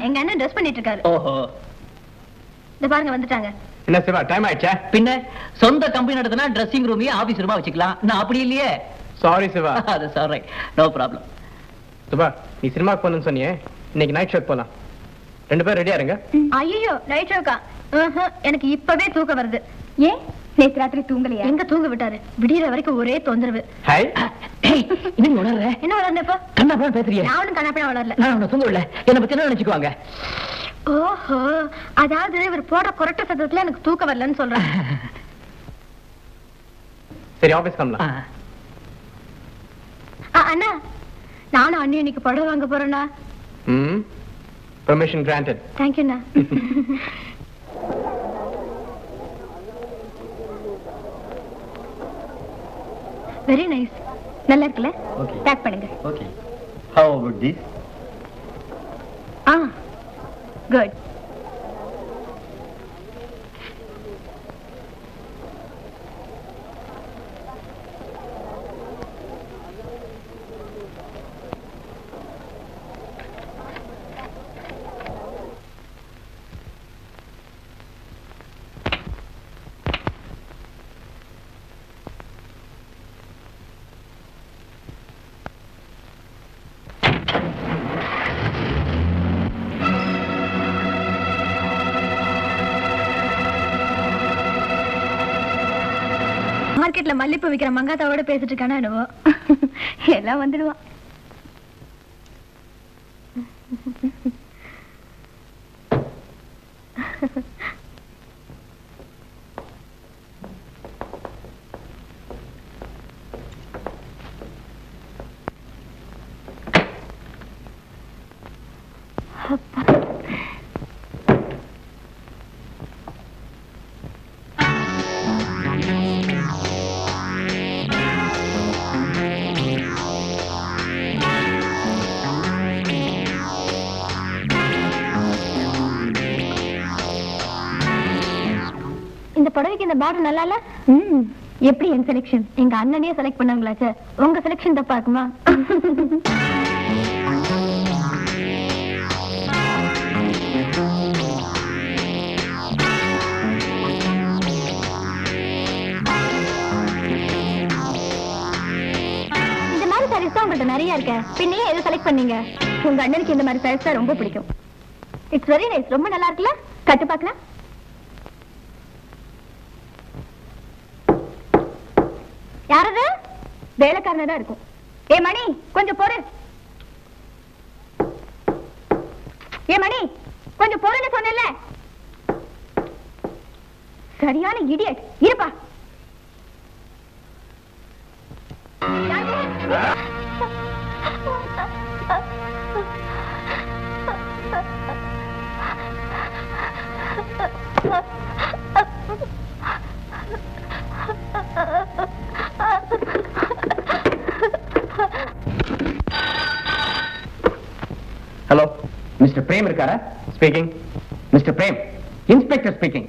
எங்க அண்ணன் ட்ரெஸ் பண்ணிட்டு இருக்காரு. ஓஹோ, இந்த பாருங்க வந்துட்டாங்க. என்ன சிவா டைம் ஆயிடுச்சா? பின்ன சொந்த கம்பெனி நடத்தினா ட்ரெஸ்ஸிங் ரூமையே ஆபீஸ் ரூமா வச்சுக்கலாம். நான் அப்படி இல்லையே. சாரி சிவா. அது சாரி, நோ ப்ராப்ளம். சிவா, நீ சினிமாக்கு போகணும்னு சொன்னியே, இன்னைக்கு நைட் ஷோக்கு போலாம். 2 பேரும் ரெடியா இருங்க. ஐயோ நைட் ஷோக்கா? எனக்கு இப்பவே தூக்கம் வருது. ஏன் நேத்து ராத்திரி தூங்கலையா? எங்க தூங்க விட்டாரு? விடியற வரைக்கும் ஒரே தொந்தரவு. ஹாய், இன்னும் உணர்ற என்ன வளர்ந்தப்ப? கண்ணாப்பா பேசுறியா? நான் ஒன்னும் கண்ணாப்பா வளரல. நான் உன்னை தூங்க விடல. என்னை பத்தி என்ன நினைச்சுக்குவாங்க? ஓஹோ, அதாவது இவர் போட கொரட்ட சத்தத்துல எனக்கு தூக்கம் வரலன்னு சொல்றேன். சரி ஆபீஸ் கம்லாம். அண்ணா, நானும் அண்ணி இன்னைக்கு படம் வாங்க போறேண்ணா. Permission granted. தேங்க்யூண்ணா. Very nice. நல்லா இருக்குல்ல? Okay. பேக் பண்ணுங்க. Okay. How about this? Good. மார்க்கெட்ல மல்லிப்பூ விக்கிற மங்காத்தாவோட பேசிட்டு இருக்கானா என்னவோ. எல்லாம் வந்துடுவான். இந்த புடவைக்கு இந்த பார்டர் நல்லா இல்ல? எப்படி என் செலக்ஷன்? எங்க அண்ணனே செலக்ட் பண்ணாங்களாச்சே. உங்க செலக்ஷன் தப்பா இருக்குமா? இந்த மாதிரி சாரீஸ் தான் உங்கள்ட்ட நிறைய இருக்க. பின்னையே எது செலக்ட் பண்ணீங்க? உங்க அண்ணனுக்கு இந்த மாதிரி சாரீஸ் தான் ரொம்ப பிடிக்கும். It's very nice. ரொம்ப நல்லா இருக்குல்ல? கட்டு பார்க்கலாம். யாரது? வேலைக்காரனா தான் இருக்கும். ஏ மணி, கொஞ்சம் பொறு. ஏ மணி, கொஞ்சம் பொறுன்னு சொன்னேன்ல. சரியான இடியட். இருப்பா. ஹலோ, மிஸ்டர் பிரேம் இருக்காரா? Speaking. Mister Prem, inspector speaking.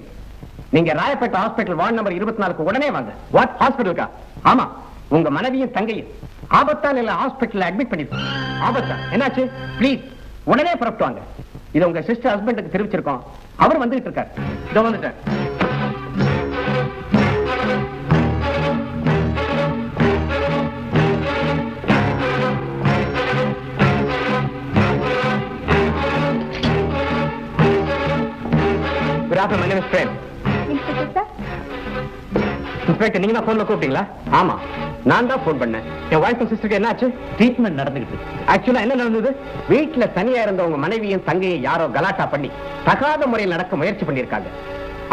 நீங்க ராயப்பேட்டை ஹாஸ்பிடல் வார்டு நம்பர் 24க்கு உடனே வாங்க. வாட் ஹாஸ்பிடலுக்கா? ஆமா, உங்க மனைவியும் தங்கையும் ஆபத்தான இல்ல ஹாஸ்பிடல்ல அட்மிட் பண்ணிருக்கோம். ஆபத்தா? என்னாச்சு? ப்ளீஸ் உடனே புறப்பட்டு வாங்க. இதை உங்க சிஸ்டர் ஹஸ்பண்டுக்கு தெரிவிச்சிருக்கோம். அவர் வந்துட்டு இருக்காரு. இதோ வந்துட்டேன். My name is Prem. Inspector, நீங்க தான் போன்ல கூப்பிட்டீங்களா? ஆமா, நான் தான் போன் பண்ணேன். என் வைஃப் சிஸ்டருக்கு என்னாச்சு? ட்ரீட்மெண்ட் நடந்துகிட்டு இருக்கு. ஆக்சுவலா என்ன நடந்தது? வீட்டுல தனியா இருந்த உங்க மனைவியும் தங்கையும் யாரோ கலாட்டா பண்ணி தகாத முறையில் நடக்க முயற்சி பண்ணிருக்காங்க.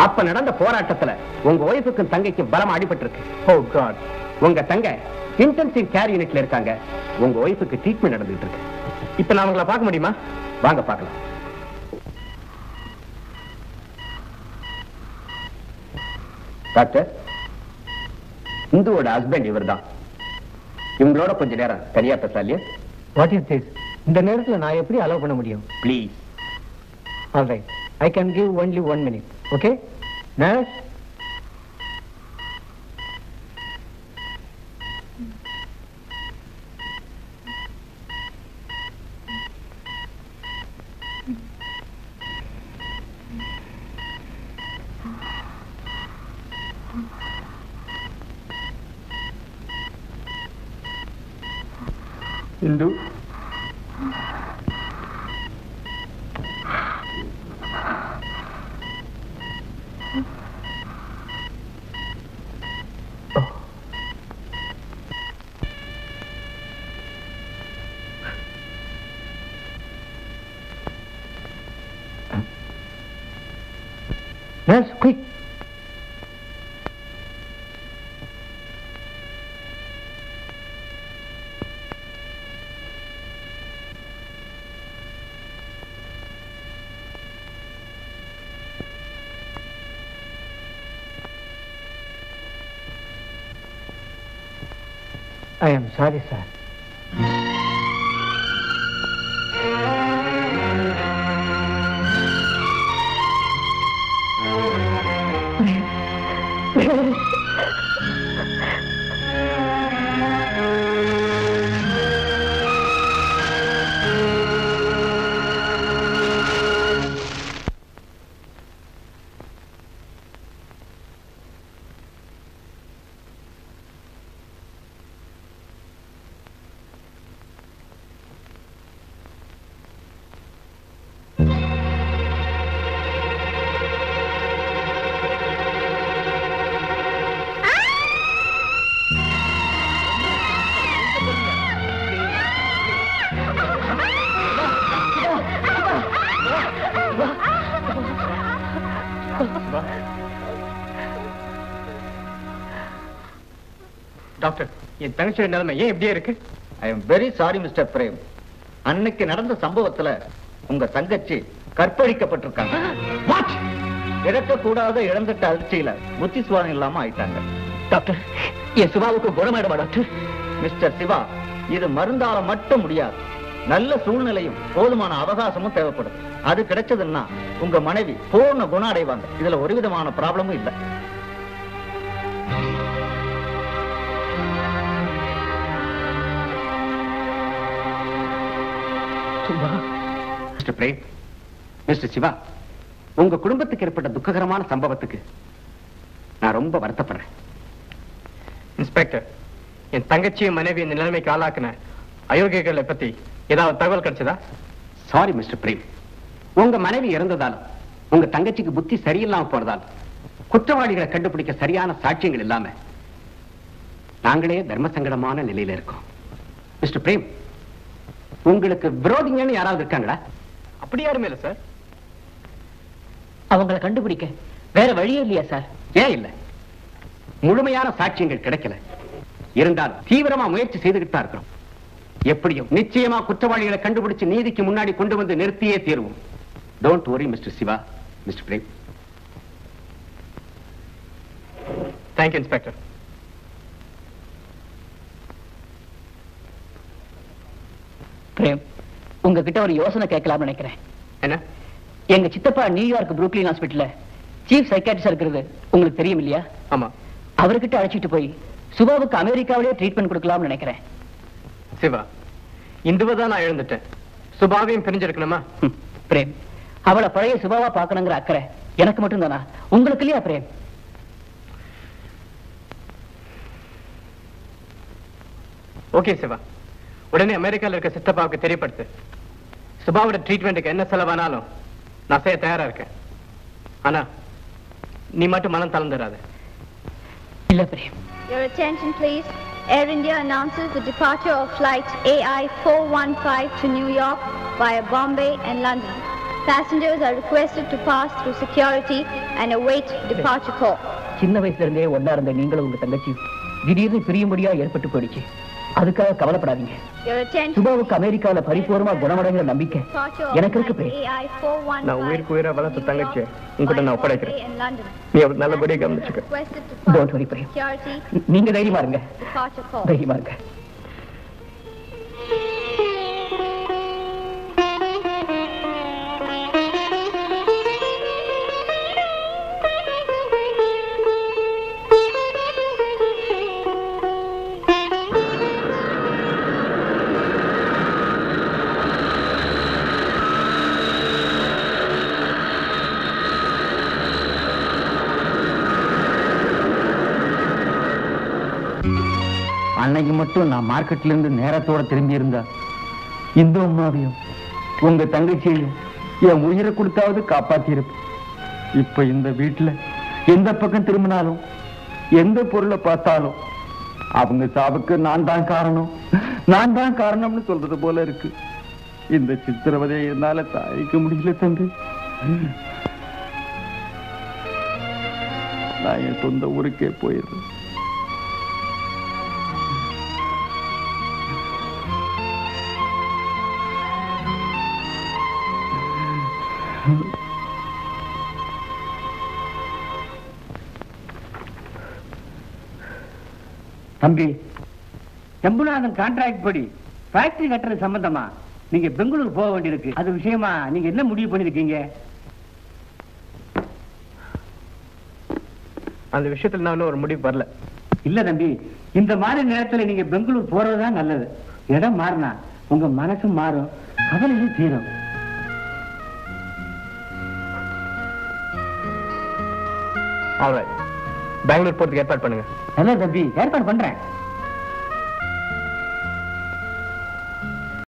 அப்ப நடந்த போராட்டத்துல உங்க ஒய்ஃபுக்கும் தங்கைக்கும் பலமா அடிபட்டு இருக்கு. ஓ காட். உங்க தங்கை இன்டென்சிவ் கேர் யூனிட்ல இருக்காங்க. உங்க ஒய்ஃபுக்கு ட்ரீட்மெண்ட் நடந்துகிட்டு இருக்கு. இப்ப நான் உங்களை பார்க்க முடியுமா? வாங்க பார்க்கலாம். டாக்டர், இந்துவோட ஹஸ்பண்ட் இவர் தான். இவங்களோட கொஞ்ச நேரம் தனியா பேசலையே? What is this? இந்த நேரத்துல நான் எப்படி அலோவ் பண்ண முடியும்? Please. All right, I can give only 1 minute. Okay nurse? Indhu Nurse, quick. I am sorry, sir. Doctor, என் தங்கச்சியோட நிலைமை ஏன் இப்படியே இருக்கு? I am very sorry Mister Prem. அன்னைக்கு நடந்த சம்பவத்துல உங்க தங்கச்சி கற்பழிக்கப்பட்டிருக்காங்க. இழக்கக்கூடாத இழந்துட்ட அதிர்ச்சியில புத்தி சுவாதம் இல்லாம ஆயிட்டாங்க. டாக்டர், என் சிவாவுக்கு குணமாயிடுமா டாக்டர்? மிஸ்டர் சிவா, இது மருந்தால மட்டும் முடியாது. நல்ல சூழ்நிலையும் போதுமான அவகாசமும் தேவைப்படும். அது கிடைச்சதுன்னா உங்க மனைவி பூர்ண குணம் அடைவாங்க. இதுல ஒரு விதமான ப்ராப்ளமும் இல்லை. மிஸ்டர் பிரேம், மிஸ்டர் சிவா, உங்க குடும்பத்துக்கு ஏற்பட்ட துக்ககரமான சம்பவத்துக்கு நான் ரொம்ப வருத்தப்படுறேன். இன்ஸ்பெக்டர், என் தங்கச்சியும் மனைவி இந்த நிலைமைக்கு ஆளாக்குன அயோக்கியர்களை பத்தி ஏதாவது தகவல் கிடைச்சதா? சாரி மிஸ்டர் பிரேம், உங்க மனைவி இறந்ததாலும் உங்க தங்கச்சிக்கு புத்தி சரியில்லாம போறதாலும் குற்றவாளிகளை கண்டுபிடிக்க சரியான சாட்சியங்கள் இல்லாம நாங்களே தர்ம சங்கடமான நிலையில இருக்கோம். மிஸ்டர் பிரேம், உங்களுக்கு விரோதிங்கன்னு யாராவது இருக்காங்களா? அப்படி யாருமே இல்ல சார். அவங்களை கண்டுபிடிக்க வேற வழியே இல்லையா சார்? ஏன் இல்ல, முழுமையான சாட்சியங்கள் கிடைக்கல. இருந்தாலும் தீவிரமா முயற்சி செய்துகிட்டு தான் இருக்கிறோம். எப்படியும் நிச்சயமா குற்றவாளிகளை கண்டுபிடிச்சு நீதிக்கு முன்னாடி கொண்டு வந்து நிறுத்தியே தீர்வோம். Don't worry Mister Siva. Mister Prem. Thank you inspector. Prem, உங்ககிட்ட ஒரு யோசனை கேட்கலாம்னு நினைக்கிறேன். என்ன? எங்க சித்தப்பா நியூயார்க் புரூக்லின் ஹாஸ்பிட்டல்ல சீஃப் சைக்காட்ரிஸ்டா இருக்கிறது உங்களுக்கு தெரியும் இல்லையா? ஆமா. அவர்கிட்ட அழைச்சிட்டு போய் சுபாவுக்கு அமெரிக்காவிலே ட்ரீட்மெண்ட் கொடுக்கலாம்னு நினைக்கிறேன். சிவா, இந்துவதான் நான் எழுந்துட்டேன். சுபாவையும் பிரிஞ்சிருக்கணுமா? பிரேம், அவளை பழைய சுபாவா பார்க்கணுங்கிற அக்கறை எனக்கு மட்டும் தானா? உங்களுக்கு இல்லையா பிரேம்? ஓகே சிவா, உடனே அமெரிக்கால இருக்க சித்தப்பாவுக்கு தெரியப்படுத்து. சுபாவோட ட்ரீட்மெண்ட்டுக்கு என்ன செலவானாலும் நான் செய்ய தயாரா இருக்கேன். ஆனா நீ மட்டும் மனம் தளர்ந்துடாத. இல்ல frame. Your attention please. Air India announces the departure of flight AI 415 to New York via Bombay and London. Passengers are requested to pass through security and await departure call. சின்ன வயசுல இருந்தே ஒண்ணா இருந்த நீங்களும் உங்க தங்கச்சி திடீர்னு பிரியும்படியா ஏற்பட்டு போயிடுச்சு. அதுக்காக கவலைப்படாதீங்க. சுபாவுக்கு அமெரிக்கால பரிபூர்ணமா குணமடைங்கிற நம்பிக்கை எனக்கு இருக்கு பிரேம். நான் உயிருக்கு உயிரா வளர்த்த தங்கச்சி உங்ககிட்ட நான் ஒப்படைக்கிறேன். நீ அவளுக்கு நல்லபடியா கவனிச்சுக்க. Don't worry frame. நீங்க தைரியமா இருங்க. தைரியமா இருங்க. அன்னைக்கு மட்டும் நான் மார்க்கெட்ல இருந்து நேரத்தோட திரும்பி இருந்தா இந்த அம்மாவையும் உங்க தங்கச்சியையும் என் உயிரை கொடுத்தாவது காப்பாத்திருப்பேன். இப்ப இந்த வீட்டுல எந்த பக்கம் திரும்பினாலும் எந்த பொருளை பார்த்தாலும் அவங்க சாவுக்கு நான் தான் காரணம்னு சொல்றது போல இருக்கு. இந்த சித்திரவதையை என்னால தாய்க்க முடியல தம்பி. நான் என் சொந்த ஊருக்கே போயிடுறேன். தம்பி, செம்புநாதன் கான்ட்ராக்ட் படி ஃபேக்டரி கட்டுறது சம்பந்தமா நீங்க பெங்களூர் போக வேண்டியிருக்கு. அது விஷயமா நீங்க என்ன முடிவு பண்ணிருக்கீங்க? அந்த விஷயத்துல நான் ஒரு முடிவு வரல. இல்ல தம்பி, இந்த மாதிரி நேரத்துல நீங்க பெங்களூர் போறதுதான் நல்லது. இடம் மாறினா உங்க மனசும் மாறும், கவலையும் தீரும். பெங்களூர் போறதுக்கு ஏற்பாடு பண்ணுங்க. நல்ல தம்பி, ஏற்பாடு பண்றேன்.